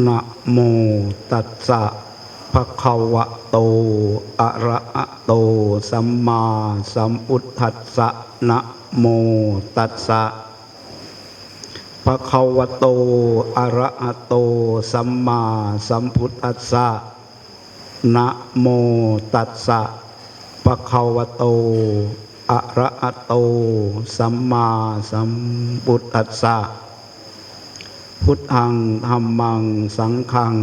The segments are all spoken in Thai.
นะโมตัสสะภะคะวะโตอะระหะโตสัมมาสัมพุทธัสสะนะโมตัสสะภะคะวะโตอะระหะโตสัมมาสัมพุทธัสสะนะโมตัสสะภะคะวะโตอะระหะโตสัมมาสัมพุทธัสสะพุทธังธัมมังสังฆัง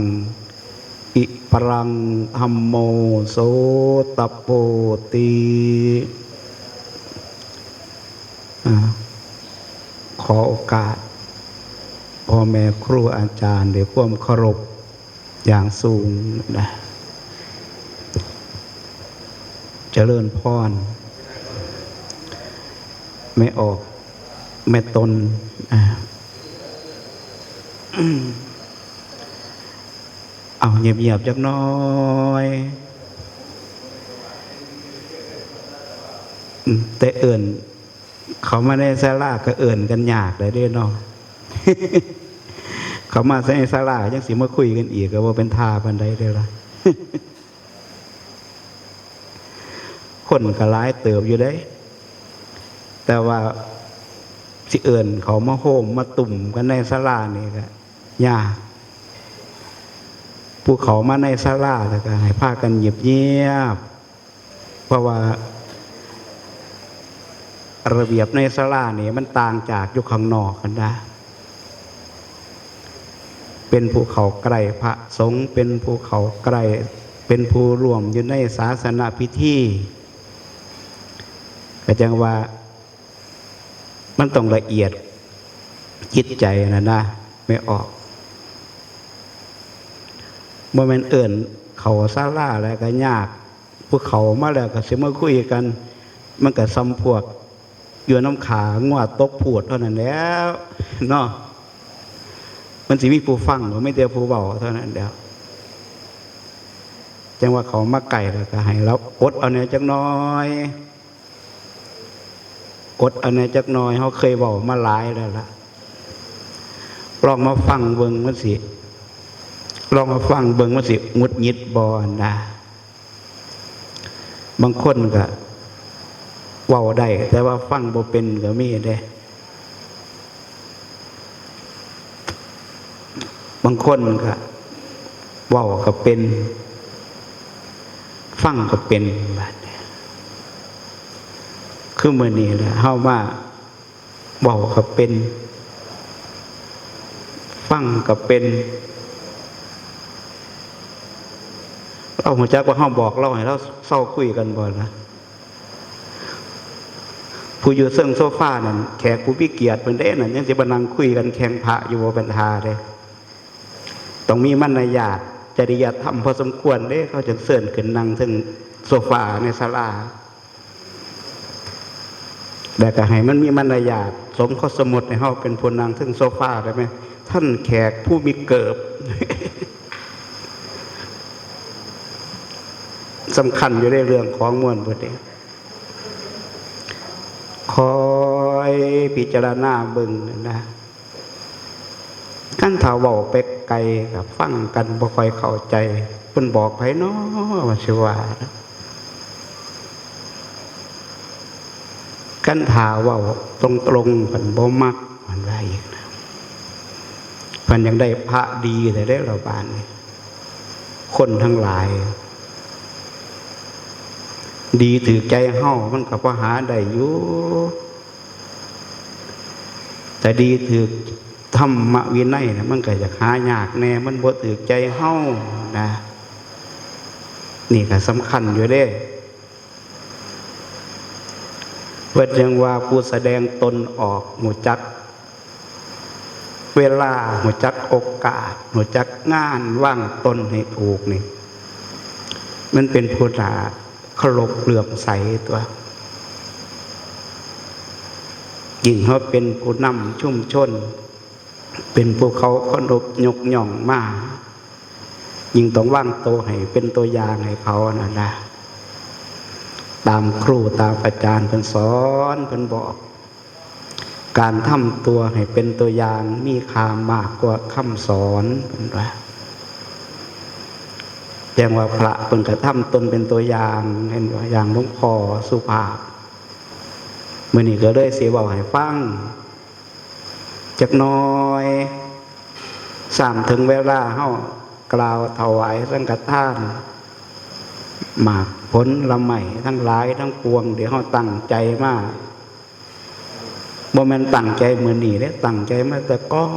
อิปรังธัมโมโสตโพติขอโอกาสพ่อแม่ครูอาจารย์ด้วยความเคารพอย่างสูงนะเจริญพรไม่ออกไม่ตนเอาเงียบๆจักน้อยแต่เอิ่นเขามาในศาลาก็เอิ่นกันยากเลยเด้เนาะ เขามาในศาลายังสิมาคุยกันอีกก็ว่าเป็นท่าปันใดเด้อล่ะ คนก็หลายเติบอยู่ได้แต่ว่าสิเอิ่นเขามาโฮมมาตุ่มกันในศาลานี่ก็ยากผู้เขามาในศาลาแล้วก็ให้พากันเงียบๆเพราะว่าระเบียบในศาลานี่มันต่างจากอยู่ข้างนอกกันนะเป็นผู้เขาใกล้พระสงฆ์เป็นผู้เขาใกล้เป็นผู้ร่วมอยู่ในศาสนาพิธีก็จังว่ามันต้องละเอียดจิตใจนะไม่ออกโมเมนต์เอิ่นเขาศาลาแล้วก็ยากพวกเขามาแล้วก็สิมาคุยกันมันก็ซ้ำพวกอยู่น้ำขางัวตกผูดเท่านั้นแล้วเนาะมันสิมีผู้ฟังไม่เดียวผู้เบาเท่านั้นเดียวจังว่าเขามาไก่แล้วก็ให้เราอดเอาเนี่ยจักน้อยอดเอาเนี่ยจักน้อยเขาเคยบอกมาหลายแล้วล่ะลองมาฟังเบิ่งมันสิลองมาฟังเบิ่งมันสิงุดหงิดบ่นะบางคนก็เว้าได้แต่ว่าฟังบ่เป็นก็มีเด้บางคนก็เว้าก็เป็นฟังก็เป็นบาดนี้คือมื้อนี้แหละเฮามาเว้าก็เป็นฟังก็เป็นเราหัวจักว่าเฮาบอกเราให้เราเศร้าคุยกันบ่นะผู้อยู่ซึ่งโซฟานั่นแขกผู้พิเกียรติเพิ่นเด้นั่นยังสิมานั่งคุยกันแข่งพระอยู่บ่เป็นท่าเด้ต้องมีมารยาทจริยธรรมพอสมควรเด้เขาจึงเชิญขึ้นนั่งซึ่งโซฟาในศาลาแต่ก็ให้มันมีมารยาทสมข้อสมมุติให้เฮาเป็นผู้นั่งซึ่งโซฟาได้มั้ยท่านแขกผู้มีเกิบ สำคัญอยู่ในเรื่องของมวลบทนี้คอยพิจารณาเบิ่งนะขั้นถ้าเว้าไปไกลกับฟังกันบ่ค่อยเข้าใจเพิ่นบอกไผเนาะว่าสิว่าขั้นถ้าเว้าตรงๆเพิ่นบ่มักมันว่าอีกนะเพิ่นยังได้พระดีแต่ได้ระบาดนี่คนทั้งหลายดีถือใจเฮามันก็พอหาได้อยู่แต่ดีถือธรรมวินัยนะมันก็จะหายากแน่มันบ่ถือใจเฮานะนี่ก็สำคัญอยู่เด้เพิ่นยังว่าผู้แสดงตนออกหูจักเวลาหูจักโอกาสหูจักงานว่างตนให้ถูกนี่มันเป็นผู้หนาเคารพเลื่อมใสตัวยิ่งเขาเป็นผู้นำชุมชนเป็นผู้เขาเคารพยกย่องมากยิ่งต้องวางตัวให้เป็นตัวอย่างให้เขานะตามครูตามอาจารย์เพิ่นสอนเพิ่นบอก การทำตัวให้เป็นตัวอย่างมีค่ามากกว่าคำสอนเป็นว่าอย่างว่าพระเพิ่นกระทำตนเป็นตัวอย่างเห็นว่าอย่างหลวงพ่อสุภาพมื้อนี้ก็เลยสิเว้าให้ฟังจักหน่อยสร้างถึงเวลาเฮากล่าวถวายสังฆทานหมากผลละไม้ทั้งหลายทั้งปวงเดี๋ยวเฮาตั้งใจมาบ่แม่นตั้งใจมื้อนี้เด้ตั้งใจมาแต่ก่อ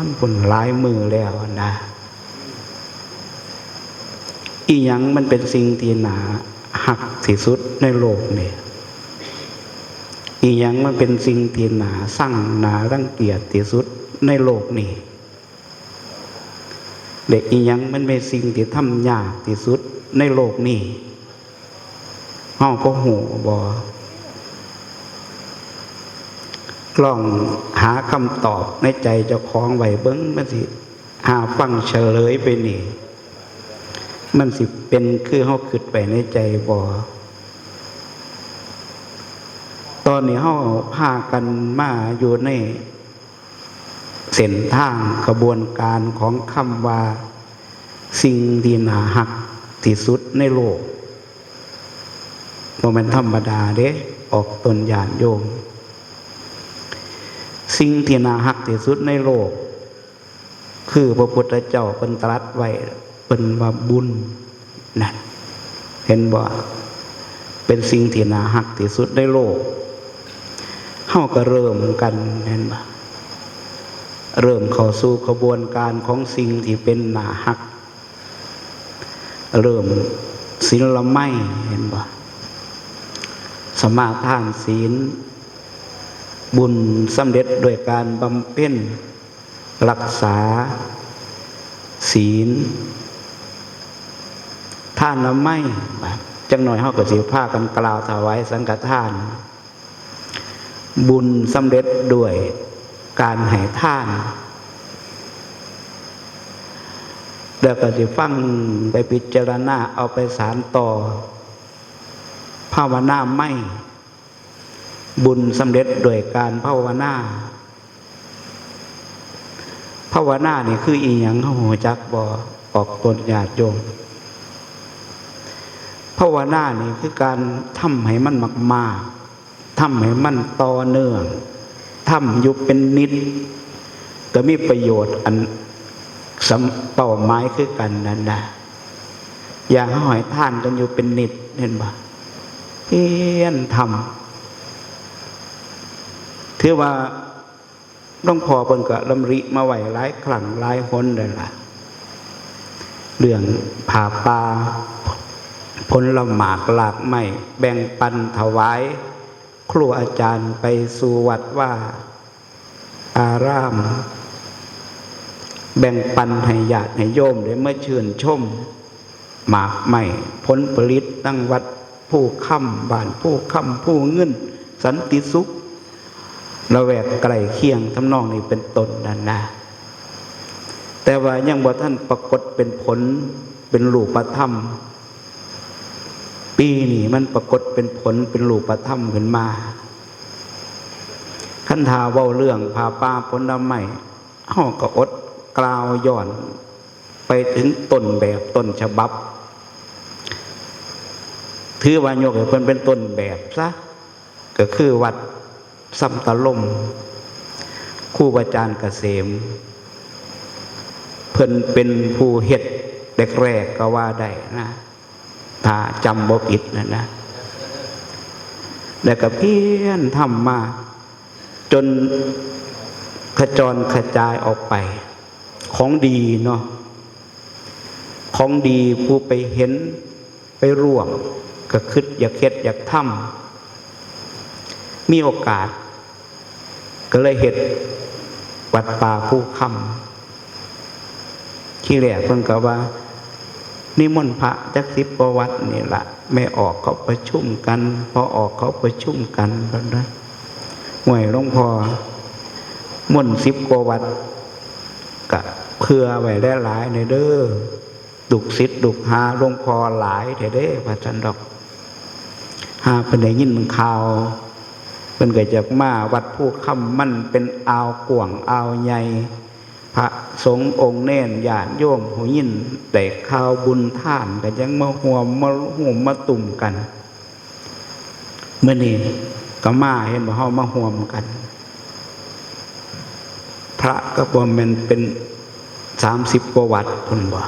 นพุ่นหลายมื้อแล้วนะอีหยังมันเป็นสิ่งที่น่าฮักที่สุดในโลกนี่อีหยังมันเป็นสิ่งที่น่าสั่งน่ารังเกียจที่สุดในโลกนี่เด็กอีหยังมันเป็นสิ่งที่ทำยากที่สุดในโลกนี่เฮาก็หูบ่ลองหาคำตอบในใจเจ้าของไว้เบิ่งมันสิหาฟังเฉลยไปนี่มันสิเป็นคือเฮาคิดไปในใจบ่ตอนนี้เฮาพากันมาอยู่ในเส้นทางกระบวนการของคำว่าสิ่งที่น่าฮักที่สุดในโลกบ่แม่นธรรมดาเด้ออกตนญาติโยมสิ่งที่น่าฮักที่สุดในโลกคือพระพุทธเจ้าเพิ่นตรัสไว้เพิ่นว่าบุญนั่นเห็นบ่เป็นสิ่งที่น่าฮักที่สุดในโลกเฮาก็เริ่มกันเห็นบ่เริ่มเข้าสู่กระบวนการของสิ่งที่เป็นน่าฮักเริ่มศีลละไม้เห็นบ่สมาทานศีลบุญสำเร็จโดยการบำเพ็ญรักษาศีลทานละไม้จังหน่อยเฮาก็สิพากันกล่าวถวายสังฆทานบุญสำเร็จด้วยการให้ทานแล้วก็สิฟังไปพิจารณาเอาไปสานต่อภาวนาไม่บุญสำเร็จด้วยการภาวนาภาวนานี่คืออีหยังเฮาฮู้จักบ่ออกตนญาติโยมภาวนานี่คือการทำให้มันมากๆทำให้มันต่อเนื่องทำอยู่เป็นนิดก็มีประโยชน์อันเป้าหมายคือกันนั่นนะอย่างหอยท่านกันอยู่เป็นนิดเห็นบ่เพียรทำถือว่าหลวงพ่อเพิ่นก็ลำริมาไว้หลายครั้งหลายหนเลยล่ะเรื่องผ่าป่าผลหมากหลากไม้แบ่งปันถวายครูอาจารย์ไปสู่วัดว่าอารามแบ่งปันให้ญาติให้โยมได้เมื่อชื่นชมหมากไม้ผลผลิตตั้งวัดผู้ค่ำบ้านผู้ค่ำผู้เงินสันติสุขระแวกไกลเคียงทำนองนี้เป็นต้นนั่นนะแต่ว่ายังบ่ท่านปรากฏเป็นผลเป็นรูปธรรมปีนี้มันปรากฏเป็นผลเป็นรูปธรรมขึ้นมาคันธาเว้าเรื่องพาป่าผลไม้เฮาก็อดกล่าวย้อนไปถึงต้นแบบต้นฉบับถือว่ายกให้เพิ่นเป็นต้นแบบซะก็คือวัดสัมตะลมครูอาจารย์เกษมเพิ่นเป็นผู้เฮ็ดแรกๆก็ว่าได้นะถ้าจำบ่ผิดนะแล้วก็เพียรทำมาจนขจรกระจายออกไปของดีเนาะของดีผู้ไปเห็นไปร่วมก็คิดอยากเฮ็ดอยากทำมีโอกาสก็เลยเฮ็ดวัดป่าผู้ค่ำที่แรกเพิ่นก็ว่านิมนต์พระจัก10 กว่าวัดนี่ล่ะไม่ออกเขาประชุมกันพอออกเขาประชุมกันแล้วนะห่วยหลวงพ่อมนต์10 กว่าวัดก็เพื่อไว้หลายๆในเด้อดุกศิษย์ดุกหาหลวงพ่อหลายเด้อพระจันดอกหาเพิ่นได้ยินข่าวไป พิ่นก็จะมาวัดผู้ค่ำมันเป็นอ่าวกว้างอ่าวใหญ่พระสงฆ์องค์เน้นญาติโยมหูยินแต่ข่าวบุญท่านก็ยังมาห่วมมาห่มมาตุ่มกันเมื่อนี้ก็มาเห็นว่าเฮามาห่วมกันพระก็บ่แม่นเป็น30 กว่าวัดพุ่นบ่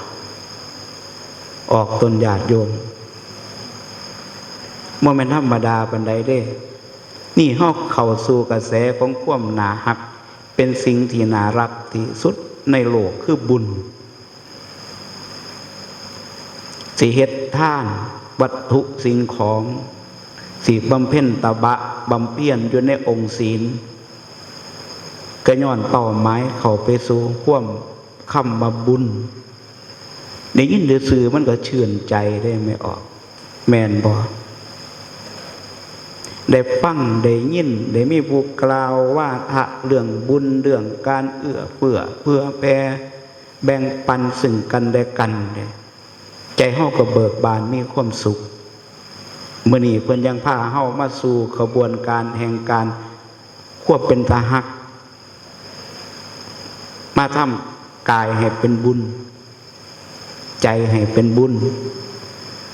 ออกตนญาติโยมบ่แม่นธรรมดาปานใดเด้นี่เฮาเข้าสู่กระแสของความน่าฮักเป็นสิ่งที่น่ารักที่สุดในโลกคือบุญสิเฮ็ดทานวัตถุสิ่งของสิบำเพ็ญตบะบำเพ็ญอยู่ในองค์ศีลก็ย้อนเป้าหมายเข้าไปสู่ความคำว่าบุญได้ยินหรือสื่อมันก็ชื่นใจได้ไม่ออกแม่นบ่ได้ฟังได้ยินได้มีผู้กล่าวว่าเรื่องบุญเรื่องการเอื้อเฟื้อเพื่อแผ่แบ่งปันซึ่งกันและกันใจเฮาก็เบิกบานมีความสุขมื้อนี้เพิ่นยังพาเฮามาสู่ขบวนการแห่งการควบเป็นตาฮักมาทำกายให้เป็นบุญใจให้เป็นบุญ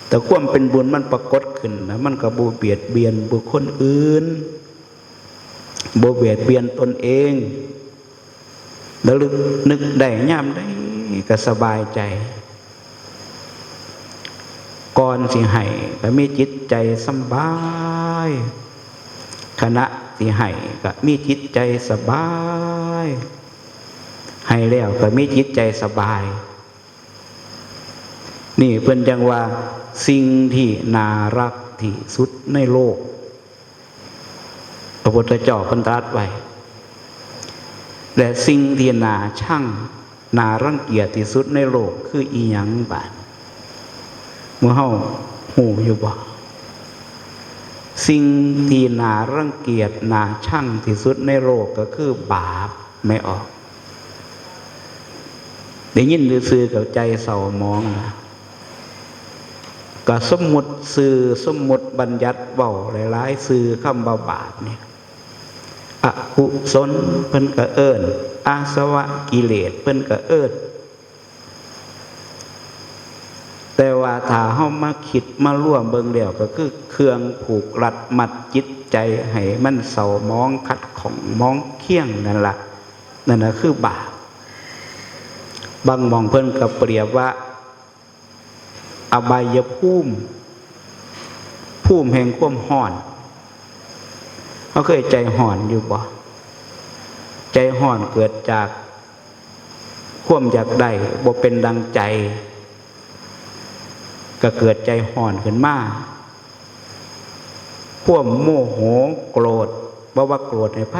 แต่ความเป็นบุญมันปรากฏขึ้นนะมันก็บ่เบียดเบียนบุคคลอื่นบ่เบียดเบียนตนเองแล้วนึกได้ยามใดก็สบายใจก่อนสิให้ก็มีจิตใจสบายขณะสิให้ก็มีจิตใจสบายให้แล้วก็มีจิตใจสบายนี่เพิ่นจังว่าสิ่งที่น่ารักที่สุดในโลกพระพุทธเจ้าเพิ่นตรัสไว้และสิ่งที่น่าชังน่ารังเกียจที่สุดในโลกคืออีหยังบาดเมื่อเฮาฮู้อยู่บ่สิ่งที่น่ารังเกียจน่าชังที่สุดในโลกก็คือบาปไม่ออกได้ยินซื่อๆกับใจเศร้าหมองนะก็สมมุติสื่อสมมุติบัญญัติเว้าหลายๆสื่อคำว่าบาปเนี่ยอกุศลเพิ่นก็เอิ้นอาสวะกิเลสเพิ่นก็เอิ้นแต่ว่าถ้าเฮามาคิดมาร่วมเบิ่งแล้วก็คือเครื่องผูกรัดมัดจิตใจให้มันเศร้าหมองขัดข้องมองเคี่ยงนั่นล่ะนั่นน่ะคือบาปบางหม่องเพิ่นก็เปรียบว่าอบายภูมิแห่งความร้อนเขาเคยใจร้อนอยู่บ่ใจร้อนเกิดจากความอยากได้บ่เป็นดังใจก็เกิดใจร้อนขึ้นมาความโมโหโกรธบ่ว่าโกรธให้ไผ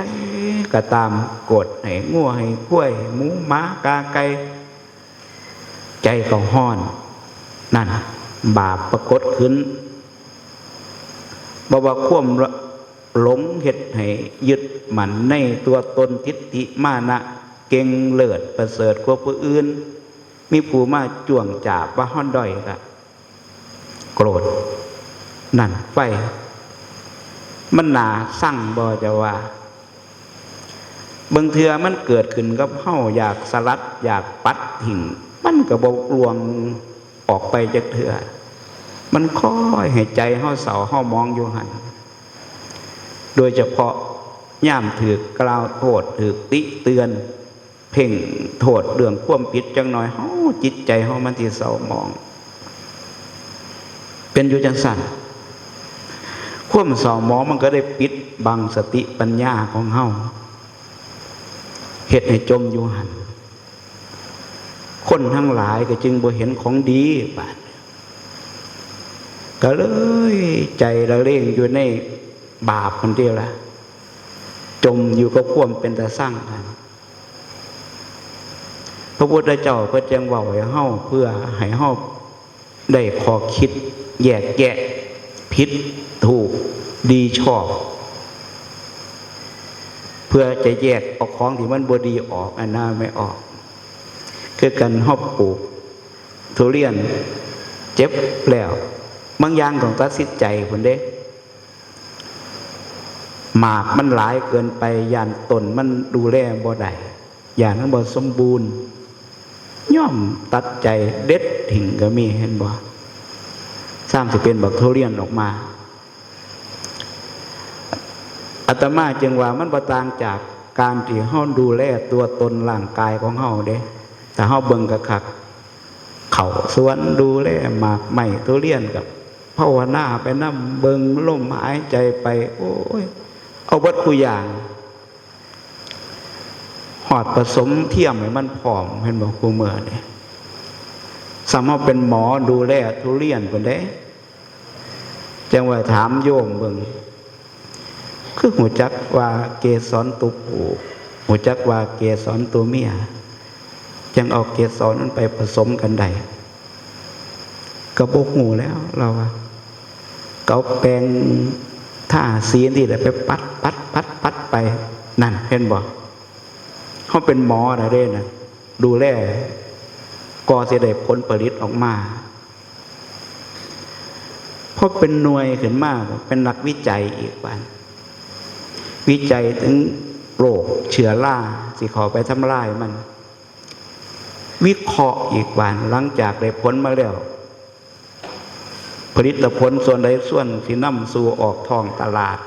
ก็ตามโกรธให้งัวให้กล้วยหมูหมากาไก่ใจก็ร้อนนั่นบาปปรากฏขึ้นบ่ว่าความหลงเฮ็ดให้ยึดมั่นในตัวตนทิฏฐิมานะเก่งเลิศประเสริฐกว่าผู้อื่นมีผู้มาจ้วงจาบว่าฮ้อนด้อยก็โกรธนั่นไฟมันน่าสั่งบ่จะว่าบางเทื่อมันเกิดขึ้นกับเฮาอยากสลัดอยากปัดทิ้งมันก็บ่ลวงออกไปจากเถื่อมันค่อยให้ใจเฮาเศร้าเฮามองอยู่หันโดยเฉพาะย่ามถือกล่าวโทษถือติเตือนเพ่งโทษเรื่องความผิดจังหน่อยเฮาจิตใจเฮามันที่เศร้ามองเป็นอยู่จังซั่นความเศร้ามองมันก็ได้ปิดบังสติปัญญาของเฮาเฮ็ดให้จมอยู่หันคนทั้งหลายก็จึงบ่เห็นของดีบาดก็เลยใจละเลงอยู่ในบาปคนเดียวละจมอยู่กับความเป็นตาสร้างกันพระพุทธเจ้าเพิ่นจึงเว้าให้เฮาเพื่อให้เฮาได้ขอคิดแยกแยะผิดถูกดีชอบเพื่อจะแยกเอาของที่มันบ่ดีออกอันน่าไม่ออกคือกันเฮาปลูกทุเรียนเจ็บแล้วบางอย่างต้องตัดสินใจพุ่นเด้ หมากมันหลายเกินไปย่านต้นมันดูแลบ่ได้ย่านมันบ่สมบูรณ์ย่อมตัดใจเด็ดถิ่งก็มีเห็นบ่สร้างสิเป็นบักทุเรียนออกมาอาตมาจึงว่ามันบ่ต่างจากการที่เฮาดูแลตัวตนร่างกายของเฮาเด้แต่เฮาเบิ่งกะคักเข้าสวนดูแลหมากไม้ทุเรียนกับภาวนาไปนำเบิ่งลมหายใจไปโอ้ยเอาเบิดคุอย่างหอดผสมเทียมให้มันพร้อมเห็นบ่ครูเมื่อนี่สามารถเป็นหมอดูแลทุเรียนเพิ่นได้จังว่าถามโยมเบิ่งคือหูจักว่าเกสรตัวผู้หูจักว่าเกสรตัวเมียจังเอาเกสรนั้นไปผสมกันได้ก็บ่ฮู้แล้วเราว่าเขาแปลงท่าสีนี่แหละไปปัดไปนั่นเห็นบ่เขาเป็นหมอนะเด้นะดูแลก็สิได้ผลผลิตออกมาเพราะเป็นหน่วยขึ้นมาเป็นนักวิจัยอีกวันวิจัยถึงโรคเชื้อราสิเข้าไปทำลายมันวิเคราะห์อีกวันหลังจากได้ผลมาแล้วผลิตผลส่วนใดส่วนที่นำสู่ออกท้องตลาด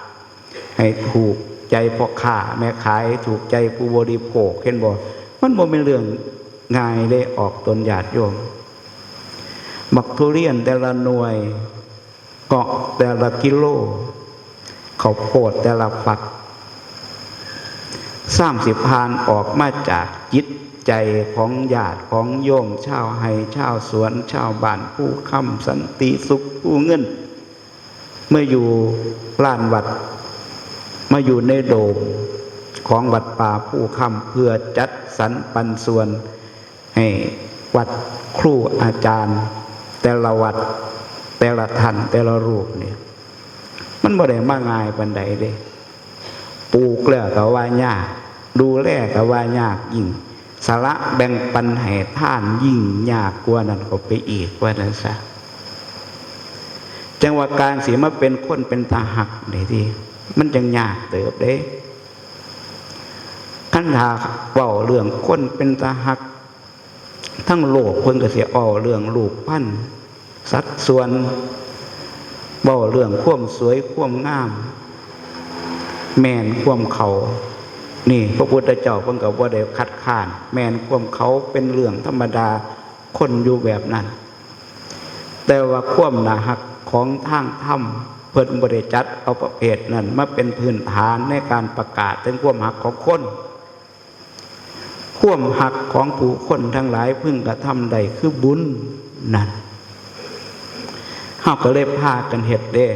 ให้ถูกใจพ่อค้าแม่ขายถูกใจผู้บริโภคเห็นบ่มันบ่เป็นเรื่องง่ายเลยออกตนญาติโยมบักทุเรียนแต่ละหน่วยเกาะแต่ละกิโลข้าวโพดแต่ละฝัก30 พานออกมาจากจิตใจของญาติของโยมชาวไร่ชาวสวนชาวบ้านผู้ค้ำสันติสุขผู้เงินเมื่ออยู่ลานวัดมาอยู่ในโดมของวัดป่าผู้ค้ำเพื่อจัดสรรปันส่วนให้วัดครูอาจารย์แต่ละวัดแต่ละท่านแต่ละรูปเนี่ยมันบ่ได้มาง่ายปานใดเด้ปลูกแล้วก็ว่ายากดูแลก็ว่ายากยิ่งสาระแบ่งปันให้ท่านยิ่งยากกว่านั้นก็ไปอีกว่านั้นซะจังว่าการสิมาเป็นคนเป็นตาหักได้ที่มันจังยากเติบเด้คันถ้าเว้าเรื่องคนเป็นตาหักทั้งโลกเพิ่นก็สิเอาเรื่องรูปพรรณสัดส่วนเว้าเรื่องความสวยความงามแม่นความเขานี่พระพุทธเจ้าเพิ่นก็บ่ได้คัดค้านแม่นความเขาเป็นเรื่องธรรมดาคนอยู่แบบนั้นแต่ว่าความน่าฮักของทางธรรมเพิ่นบ่ได้จัดเอาประเภทนั้นมาเป็นพื้นฐานในการประกาศถึงความฮักของคนความฮักของผู้คนทั้งหลายพึงกระทำได้คือบุญนั่นเฮาก็เลยพากันเฮ็ดเด้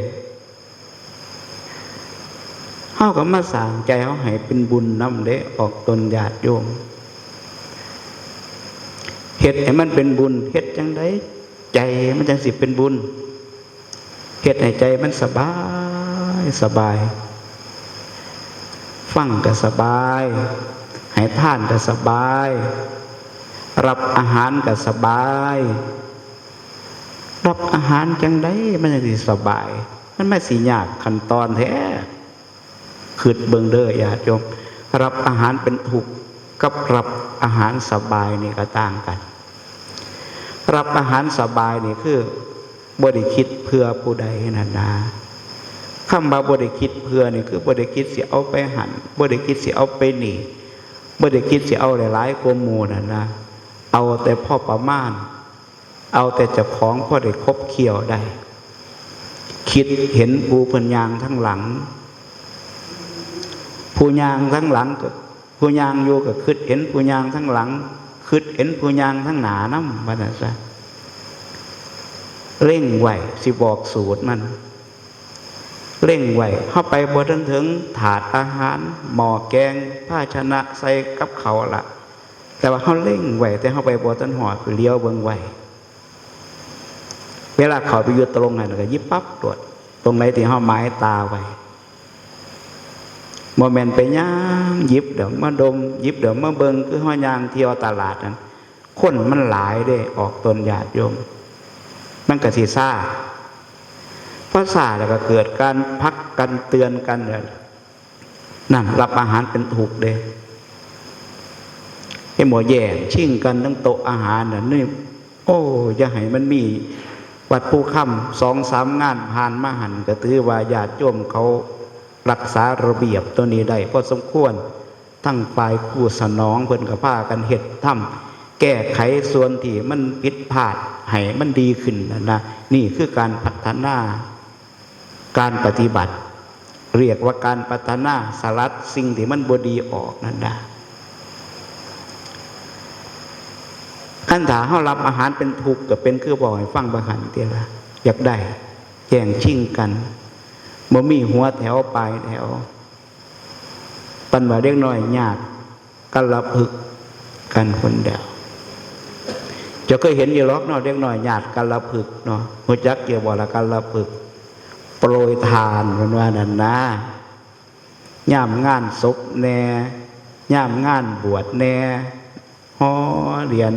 เฮาก็มาสร้างใจเฮาให้เป็นบุญนำเด้ออกตนญาติโยมเฮ็ดให้มันเป็นบุญเฮ็ดจังได๋ใจมันจังสิเป็นบุญเฮ็ดให้ใจมันสบายฟังก็สบายให้ทานก็สบายรับอาหารก็สบายรับอาหารจังได๋มันจังสิสบายมันไม่สิยากขั้นตอนแท้คิดเบิ่งเด้อญาติโยมรับอาหารเป็นทุกข์กับรับอาหารสบายนี่ก็ต่างกันรับอาหารสบายนี่คือบ่ได้คิดเพื่อผู้ใดนั่นนะคำว่าบ่ได้คิดเพื่อนี่คือบ่ได้คิดสิเอาไปหันบ่ได้คิดสิเอาไปนี่บ่ได้คิดสิเอาหลายๆกว่าหมู่นั่นนะเอาแต่พอประมาณเอาแต่เจ้าของพอได้คบเคี่ยวได้คิดเห็นผู้เพิ่นย่างทั้งหลังผู้ย่างทั้งหลังก็ผู้ย่างอยู่ก็คิดเห็นผู้ย่างทั้งหลังคิดเห็นผู้ย่างทั้งหน้านำว่าซั่นซะเร่งไว้สิบอกสูตรมันเร่งไว้เข้าไปบ่ทันถึงถาดอาหารหม้อแกงภาชนะใส่กับเขาล่ะแต่ว่าเฮาเร่งไว้แต่เฮาไปบ่ทันฮอดคือเลี้ยวเบิ่งไว้เวลาเขาไปอยู่ตรงนั้นก็ยิบปั๊บตรวจตรงไหนที่เฮาหมายตาไว้บ่แม่นไปย่างหยิบเดี๋ยวมาดมหยิบเดี๋ยวมาเบิ่งคือเฮาย่างเที่ยวตลาดนั้นคนมันหลายเด้ออกตนญาติโยมมันก็สิซ่าพอซ่าแล้วก็เกิดการพักกันเตือนกัน นั่นรับอาหารเป็นทุกข์เด้ให้หมอแย่งชิ่งกันทั้งโต๊ะอาหารน่ะนี่โอ้อย่าให้มันมีวัดผู้ค่ำ2-3 งานผ่านมาหันก็ถือว่าญาติโยมเขารักษาระเบียบตัวนี้ได้พอสมควรทั้งฝ่ายคู่สนองเพิ่นก็พากันเฮ็ดทำแก้ไขส่วนที่มันผิดพลาดให้มันดีขึ้นนะนี่คือการพัฒนาการปฏิบัติเรียกว่าการพัฒนาสลัดสิ่งที่มันบ่ดีออกนั่นนะขั้นถาเฮารับอาหารเป็นทุกข์ก็เป็นคือบอกให้ฟังบางหันเตียละอยากได้แย่งชิงกันบ่มีหัวแถวปลายแถวปันว่าเด็กน้อยญาติกันละพึกกันคนเดียวจะเคยเห็นอยู่หรอกเนาะเด็กน้อยญาติกันละพึกเนาะหัวจักเกี่ยวบ่ละกันละพึกโปรยทานมันว่านั่นนะย่ามงานศพแน่ย่ามงานบวชแน่ฮอเหรียญ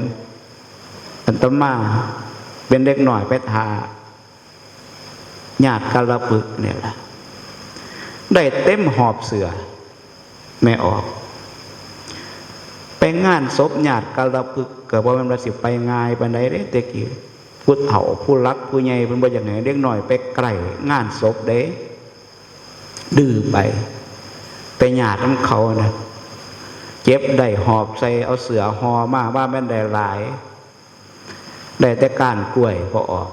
อันตมาเป็นเด็กหน่อยไปทาญาติกระปึกเนี่ยแหละได้เต็มหอบเสือไม่ออกไปงานศพญาติกระปึกเกิดว่ามันประสิทธิ์ไปง่ายปานใดเด้เด็กกี่ผู้เฒ่าผู้รักผู้ใหญ่เป็นบ่อย่างไหนเด็กหน่อยไปไกลงานศพเด้ดื้อไปญาติน้ำเขานะเจ็บได้หอบใส่เอาเสือหอมาว่าแม่นได้หลายได้แต่ก้านกล้วยพอออก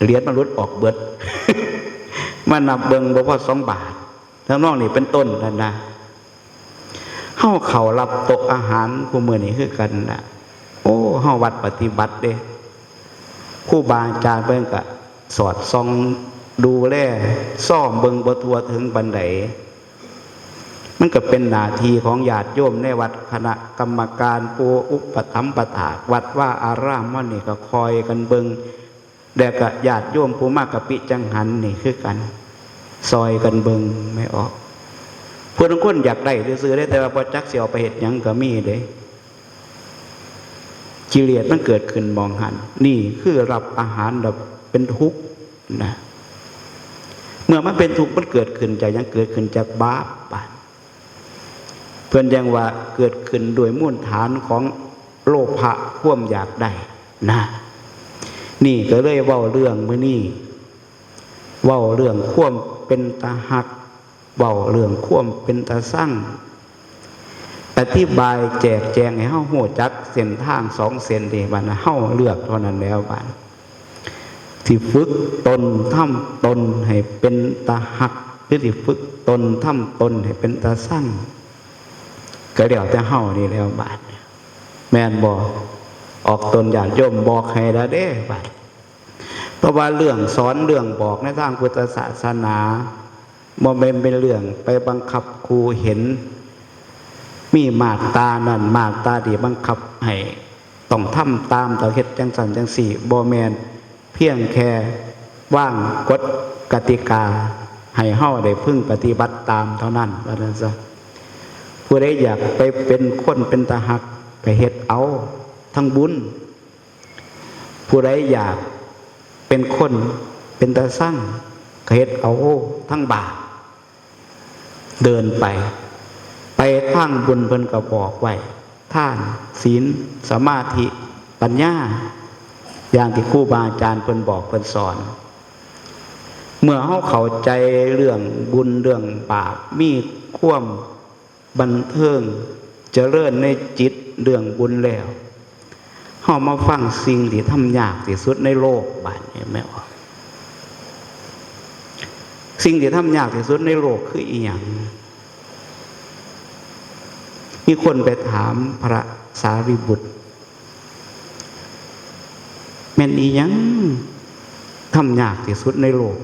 เหรียญมันรุดออกเบิด มันนับเบิงบ่พอ2 บาททั้งนอกนี่เป็นต้นนั่นนะเฮาเขารับโต๊ะอาหารคู่มื้อนี้คือกันนะโอ้เฮาวัดปฏิบัติเด้ครูบาอาจารย์เพิ่นก็สอดส่องดูแลซ่อมเบิงบ่ทั่วถึงปานใดมันก็เป็นหน้าที่ของญาติโยมในวัดคณะกรรมการผู้อุปถัมภ์ประถากวัดว่าอารามว่านี่ก็คอยกันเบิงแต่ก็ญาติโยมผู้มากกะปิจังหันนี่คือกันซอยกันเบิงไม่ออกผู้ทุกคนอยากได้ซื้อได้แต่ว่าพอจักเสียวไปเห็ดหยังก็มีเด้กิเลสมันเกิดขึ้นมองหันนี่คือรับอาหารแบบเป็นทุกข์นะเมื่อมันเป็นทุกข์มันเกิดขึ้นจากยังเกิดขึ้นจากบาปเพื่อนยังว่าเกิดขึ้นโดยมูลฐานของโลภะความอยากได้นะนี่ก็เลยเว้าเรื่องมื้อนี้เว้าเรื่องความเป็นตาหักเว้าเรื่องความเป็นตาสั่งอธิบายแจกแจงให้เฮาฮู้จักเส้นทาง2 เส้นนี่บัดน่ะเฮาเลือกเท่านั้นแล้วบัดที่ฝึกตนทำตนให้เป็นตาหักหรือที่ฝึกตนทำตนให้เป็นตาสั่งก็เดี๋ยวจะเฮานี่แล้วบาดแม่นบ่ออกตนญาติโยมบอกให้ละเด้บาดเพราะว่าเรื่องสอนเรื่องบอกในทางพุทธศาสนาบ่แม่นเป็นเรื่องไปบังคับครูเห็นมีมาตรานั่นมาตราดีบังคับให้ต้องทำตามต่อเฮ็ดจังซั่นจังซี่บ่แม่นเพียงแค่ว่างกฎกติกาให้เฮาได้พึงปฏิบัติตามเท่านั้นว่าซั่นซะผู้ใดอยากไปเป็นคนเป็นตาหักไปเฮ็ดเอาทั้งบุญผู้ใดอยากเป็นคนเป็นตาสั่งก็เฮ็ดเอาทั้งบาปเดินไปทางบุญเพิ่นก็บอกไว้ทานศีลสมาธิปัญญาอย่างที่ครูบาอาจารย์เพิ่นบอกเพิ่นสอนเมื่อเฮาเข้าใจเรื่องบุญเรื่องบาปมีความบันเทิงเจริญในจิตเรื่องบุญแล้วเฮามาฟังสิ่งที่ทำยากที่สุดในโลกบาดนี้แม่ออกสิ่งที่ทำยากที่สุดในโลกคืออีหยังมีคนไปถามพระสารีบุตรแม่นอีหยังทำยากที่สุดในโลก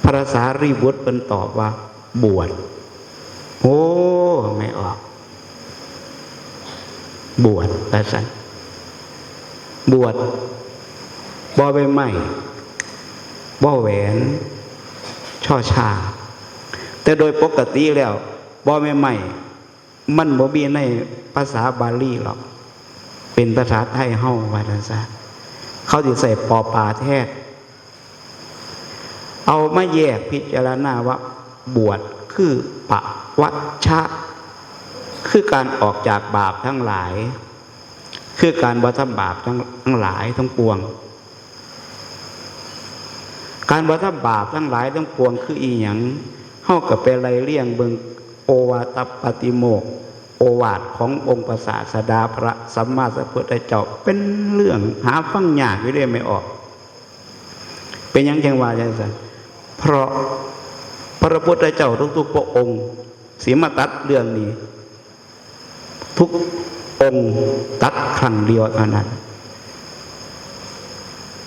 พระสารีบุตรเป็นตอบว่าบวชโอ้ไม่ออกบวชแต่สันบวชบ่ใบไม้บ่แหวนช่อชาแต่โดยปกติแล้วบ่ใบไม้มันบ่มีในภาษาบาลีหรอกเป็นภาษาไทยเฮาว่าซั่นซะเขาสิใส่ปอปลาแท้เอามาแยกพิจารณาว่าบวช คือปะวัชชะคือการออกจากบาปทั้งหลายคือการบ่ทำบาปทั้งหลายทั้งปวงการบ่ทำบาปทั้งหลายทั้งปวงคืออีหยังเฮาก็ไปไล่เลี่ยงเบิ่งโอวาทปฏิโมกข์โอวาทขององค์พระศาสดาพระสัมมาสัมพุทธเจ้าเป็นเรื่องหาฟังยากอยู่เด้ไม่ออกเป็นหยังจังว่าจังซั่นเพราะพระพุทธเจ้าทุกๆพระองค์สิมาตัดเรื่องนี้ทุกองค์ตัดครั้งเดียวเท่านั้น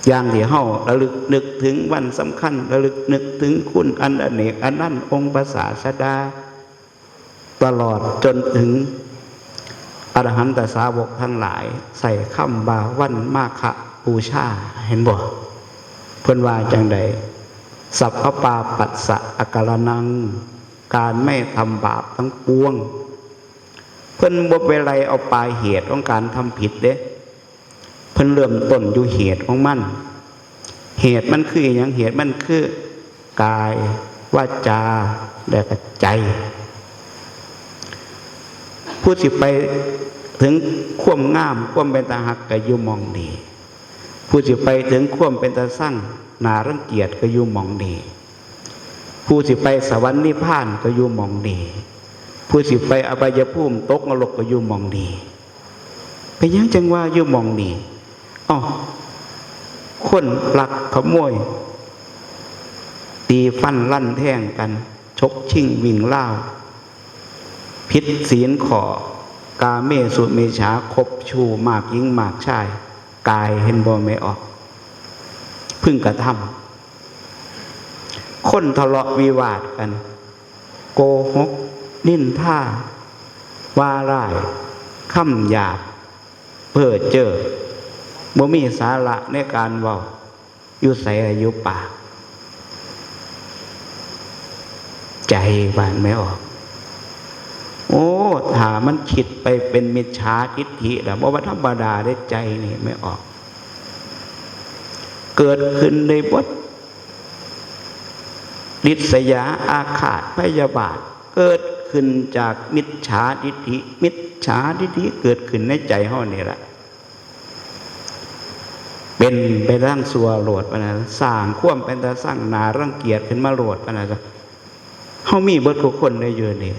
อย่างที่เฮาระลึกนึกถึงวันสำคัญระลึกนึกถึงคุณอันอเนกอันนั้นองค์พระศาสดาตลอดจนถึงอรหันตสาวกทั้งหลายใส่คำบาวันมาฆบูชาเห็นบ่เพิ่นว่าจังใดสัพพปาปัสสะอาการนังการไม่ทำบาปทั้งปวงเพิ่นบ่ไปไล่เอาปลายเหตุของการทำผิดเด้เพิ่นเริ่มต้นอยู่เหตุของมันเหตุมันคือหยังเหตุมันคือกายวาจาและก็ใจผู้สิไปถึงความงามความเป็นตาหักก็อยู่มองดีผู้สิไปถึงความเป็นตาสั่งน่ารังเกียจก็อยู่มองดีผู้สิไปสวรรค์นิพพานก็อยู่มองดีผู้สิไปอบายภูมิตกนรกก็อยู่มองดีเป็นหยังจังว่าอยู่มองดีอ้อคนลักขโมยตีฟันลั่นแท่งกันชกชิงวิ่งเล่าผิดศีลขอกาเมสุเมฉาคบชูมากหญิงมากชายกายเห็นบ่ไม่ออกพึ่งกระทำคนทะเลาะวิวาทกันโกหกนินท่าว่าร้ายคำหยาบเพ้อเจ้อบ่มีสาระในการเว้าอยู่ใส่อยู่ปากใจบ้านไม่ออกโอ้ถ้ามันคิดไปเป็นมิจฉาทิฏฐิแล้วบ่ว่าธรรมดาได้ใจนี่ไม่ออกเกิดขึ้นในบทริษยาอาฆาตพยาบาทเกิดขึ้นจากมิจฉาทิฏฐิมิจฉาทิฏฐิเกิดขึ้นในใจเฮานี่แหละเป็นไปร่างสัวโหลดปะนะสร้างความเป็นตาสร้างนารังเกียจขึ้นมาโหลดปะนะเฮามีเบิดทุกคนได้อยู่นี่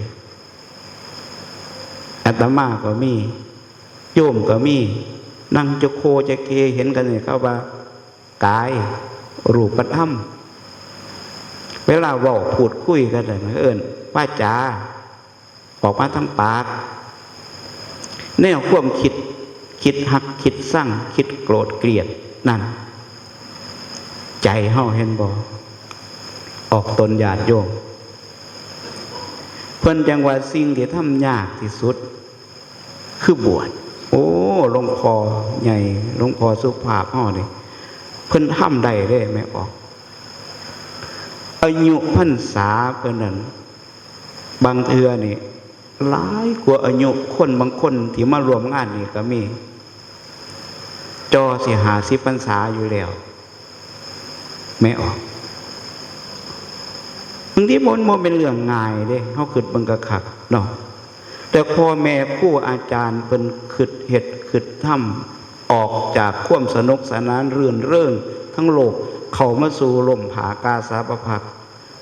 อาตมาก็มีโยมก็มีนั่งจะโคจะเกเห็นกันนี่เขาว่ากายรูปธรรมเวลาเว้าพูดคุยกันน่ะเอิ้นว่าจาออกมาทั้งปากแนวความคิดหักคิดสั่งคิดโกรธเกลียดนั่นใจเฮาเห็นบ่ออกตนญาติโยมเพิ่นจังว่าสิ่งที่ทำยากที่สุดคือบวชโอ้หลวงพ่อใหญ่หลวงพ่อสุภาพเฮานี่เพิ่นทำได้เด้ไม่ออกอายุพรรษาเพิ่นนั้นบางเทื่อนี่หลายกว่าอายุคนบางคนที่มารวมงานนี่ก็มีจอสิ50พรรษาอยู่แล้วไม่ออกบางทีมันเป็นเรื่องง่ายเด้เฮาคิดเบิ่งกะคักเนาะแต่พ่อแม่ครูอาจารย์เพิ่นคิดเฮ็ดคิดทำออกจากความสนุกสนานรื่นเริงทั้งโลกเข้ามาสู่ลมผากาสาประภัก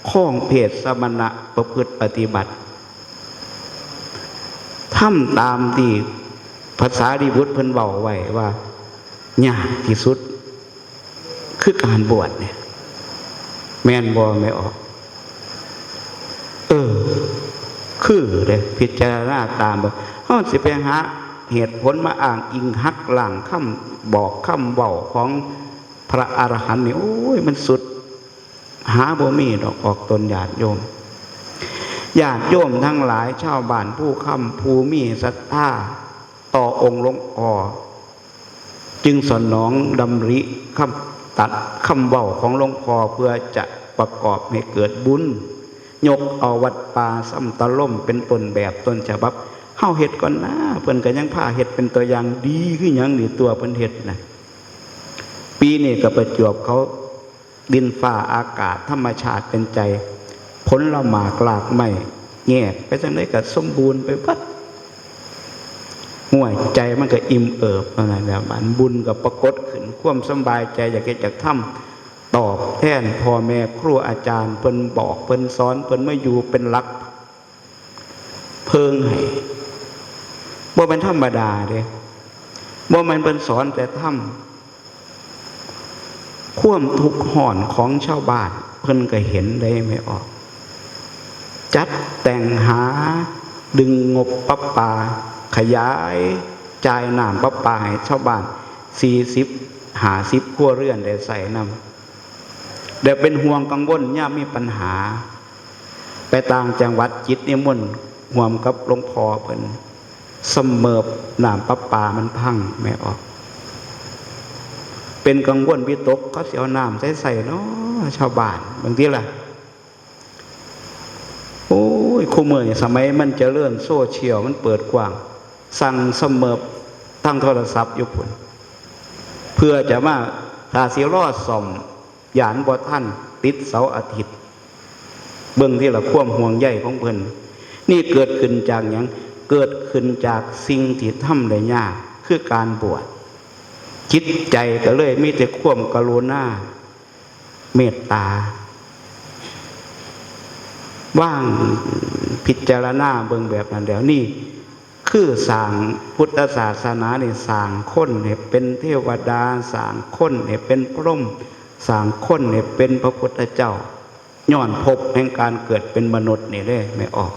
ข้องเพศสมณะประพฤติปฏิบัติทำตามที่ภาษาดิบุตรเพิ่นเว้าไว้ว่ายากที่สุดคือการบวชเนี่ยแม่นบ่ไม่ออกคือเด้พิจารณาตามบ่เฮาสิไปหาเหตุผลมาอ้างอิงหักหลังคำบอกคำเว้าของพระอรหันต์นี่โอ้ยมันสุดหาบ่มีดอกออกตนญาติโยมญาติโยมทั้งหลายชาวบ้านผู้ค้ำผู้มีศรัทธาต่อองค์หลวงพ่อจึงสนองดำริคำตัดคำเว้าของหลวงพ่อเพื่อจะประกอบให้เกิดบุญยกเอาวัดป่าซ้ำตะล่มเป็นต้นแบบต้นฉบับเฮาเฮ็ดก่อนนะเพิ่นก็ยังพาเฮ็ดเป็นตัวอย่างดีคือหยังนี่ตัวเพิ่นเฮ็ดนะปีนี้ก็ประจวบเขาดินฟ้าอากาศธรรมชาติเป็นใจ ผลละหมากลากไม้แงกไปจังได๋ก็สมบูรณ์ไปเบิดห่วยใจมันก็อิ่มเอิบอะไรแบบนั้นบุญก็ปรากฏขึ้นความสบายใจอยากเฮ็ดอยากทำตอบแทนพ่อแม่ครูอาจารย์เพิ่นบอกเพิ่นสอนเพิ่นมาอยู่เป็นหลักเพิงให้บ่เป็นธรรมดาเด้บ่แม่นเพิ่นสอนแต่ทำความทุกข์ร้อนของชาวบ้านเพิ่นก็เห็นได้ไม่ออกจัดแต่งหาดึงงบประปาขยายจ่ายน้ำประปาให้ชาวบ้าน40-50ครัวเรือนได้ใส่น้ำเดี๋ยวเป็นห่วงกังวลย่ามมีปัญหาไปต่างจังหวัดจิตนิมนต์ห่วมกับหลวงพ่อเพิ่นเสมอน้ำประปามันพังไม่ออกเป็นกังวลวิตกเขาสิเอาน้ำใส่เนาะชาวบ้านบางทีล่ะโอ้ยคู่มือสมัยมันเจริญโซเชียลมันเปิดกว้างสั่งเสมอทั้งโทรศัพท์อยู่พุ่นเพื่อจะมาถ้าสิรอดส่อมหยานบ่ท่านติดเสาร์อาทิตย์เบิ่งที่ละความห่วงใยของเพิ่นนี่เกิดขึ้นจากหยังเกิดขึ้นจากสิ่งที่ทำได้ยากคือการบวชจิตใจก็เลยมีแต่ความกรุณาเมตตาว่างพิจารณาเบิ่งแบบนั้นแล้วนี่คือสร้างพุทธศาสนาเนี่ยสร้างคนให้เป็นเทวดาสร้างคนให้เป็นพรหมสร้างคนให้เป็นพระพุทธเจ้าย้อนพบแห่งการเกิดเป็นมนุษย์นี่ได้ไม่ออก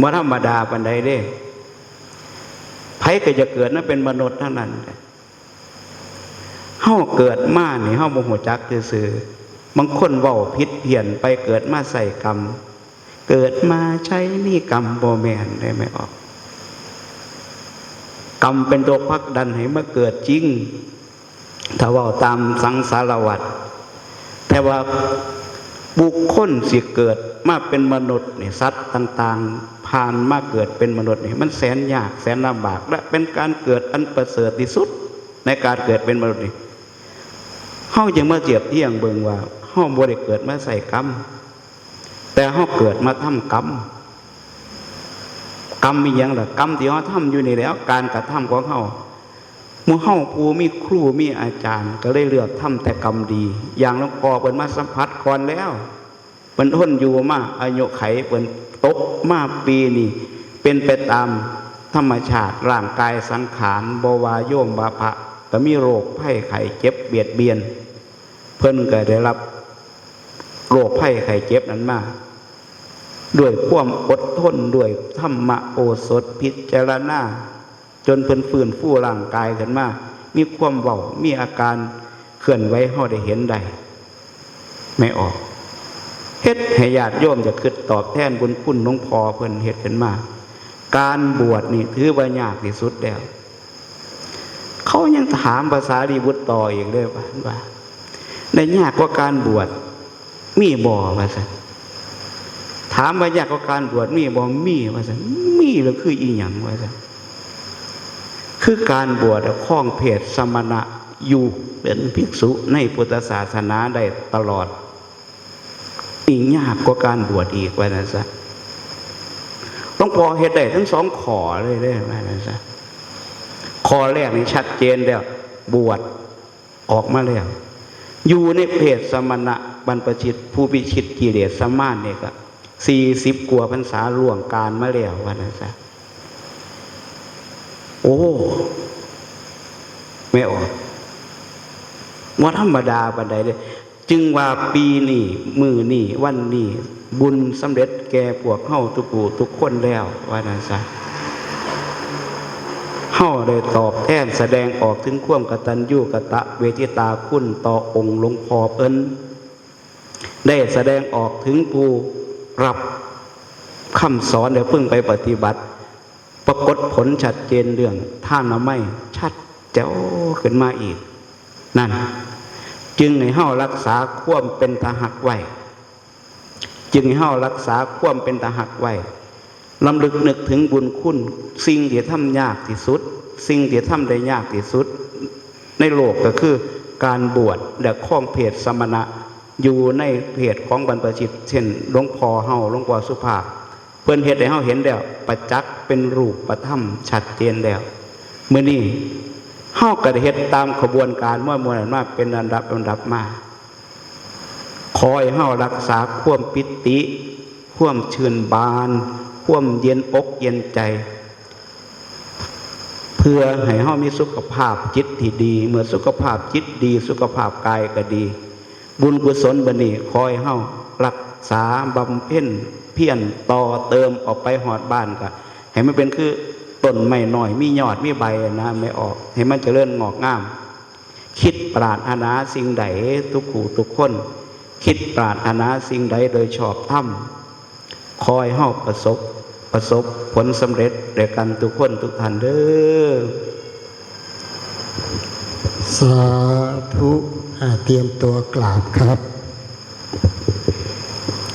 บ่ธรรมดาปานใดเด้ไผก็จะเกิดนั้นเป็นมนุษย์ทั้งนั้นเฮาเกิดมานี่เฮาบ่ฮู้จักซื่อๆบางคนเว้าผิดเพี้ยนไปเกิดมาใส่กรรมเกิดมาใช้นี่กรรมบ่แม่นได้ไม่ออกกรรมเป็นตัวผลักดันให้มาเกิดจริงถ้าเว้าตามสังสารวัฏแต่ว่าบุคคลสิเกิดมาเป็นมนุษย์นี่สัตว์ต่างๆผ่านมาเกิดเป็นมนุษย์นี่มันแสนยากแสนลำบากและเป็นการเกิดอันประเสริฐที่สุดในการเกิดเป็นมนุษย์นี่เฮาจึงมาเทียบเทียงเบิ่งว่าเฮาบ่ได้เกิดมาใส่กรรมแต่เฮาเกิดมาทำกรรมกรรมมีหยังล่ะกรรมที่เฮาทำอยู่นี่แล้วการกระทำของเฮาหมู่เฮาผู้มีครูมีอาจารย์ก็เลยเลือกทำแต่กรรมดีอย่างหลวงพ่อเพิ่นมาสัมผัสก่อนแล้วเพิ่นทนอยู่มาอายุไขเพิ่นตกมาปีนี่เป็นไปตามธรรมชาติร่างกายสังขารบ่ว่าโยมบาพะก็มีโรคภัยไข้เจ็บเบียดเบียนเพิ่นก็ได้รับโรคภัยไข้เจ็บนั้นมาด้วยความอดทนด้วยธรรมโอสถพิจารณาจนเพิ่นฟื้นฟูร่างกายขึ้นมามีความเว้ามีอาการเคลื่อนไหวเฮาได้เห็นได้ไม่ออกเฮ็ดให้ญาติโยมจะคิดตอบแทนบุญคุณหลวงพ่อเพิ่นเฮ็ดขึ้นมาการบวชนี่ถือว่ายากที่สุดแล้วเขายังถามภาษาลีบุตรต่ออีกเลยว่าได้ยากกว่าการบวชมีบ่ว่าซั่นถามว่ายากกว่าการบวชมีบ่มีว่าซั่นมีแล้วคืออีหยังว่าซั่นคือการบวชครองเพศสมณะอยู่เป็นภิกษุในพุทธศาสนาได้ตลอดอีกยากกว่าการบวชอีกว่านั่นซะหลวงพ่อเฮ็ดได้ทั้งสองข้อเลยได้ว่านั่นซะข้อแรกนี่ชัดเจนแล้วบวชออกมาแล้วอยู่ในเพศสมณะบรรพชิตผู้พิชิตกิเลสสมานเนี่ยก็40 กว่าพรรษาล่วงการมาแล้วว่านั่นซะโอ้ไม่ออกว่าธรรมดาปานใดเลยจึงว่าปีนี้มื้อนี้วันนี้บุญสำเร็จแก่พวกเฮาทุกผู้ทุกคนแล้วว่านั่นซะเฮาได้ตอบแทนแสดงออกถึงความกตัญญูกตเวทิตาคุณต่อองค์หลวงพ่อเพิ่นได้แสดงออกถึงผู้รับคำสอนแล้วพึ่งไปปฏิบัติปรากฏผลชัดเจนเรื่องท่านาไม่ชัดแจ๋วขึ้นมาอีกนั่นจึงให้เฮารักษาความเป็นตาหักไว้จึงให้เฮารักษาความเป็นตาหักไว้ลำลึกนึกถึงบุญคุณสิ่งที่ทำยากที่สุดสิ่งที่ทำได้ยากที่สุดในโลกก็คือการบวชและครองเพศสมณะ อยู่ในเพจของบรรพชิตเช่นหลวงพ่อเฮาหลวงพ่อสุภาพเพิ่นเฮ็ดให้เฮาเห็นแล้วประจักษ์เป็นรูปธรรมชัดเจนแล้วมื้อนี้เฮาก็ได้เฮ็ดตามขบวนการมวลนั้นมาเป็นลำดับมาขอให้เฮารักษาความปิติความชื่นบานความเย็นอกเย็นใจเพื่อให้เฮามีสุขภาพจิตที่ดีเมื่อสุขภาพจิตดีสุขภาพกายก็ดีบุญกุศลบัดนี้ขอให้เฮารักษาบำเพ็ญเพียรต่อเติมออกไปฮอดบ้านก็ให้มันเป็นคือต้นไม้น้อยมียอดมีใบนะไม่ออกให้มันเจริญงอกงามคิดปรารถนาสิ่งใดทุกผู้ทุกคนคิดปรารถนาสิ่งใดโดยชอบธรรมคอยเฮาประสบผลสำเร็จแด่กันทุกคนทุกท่านเด้อสาธุเตรียมตัวกราบครับ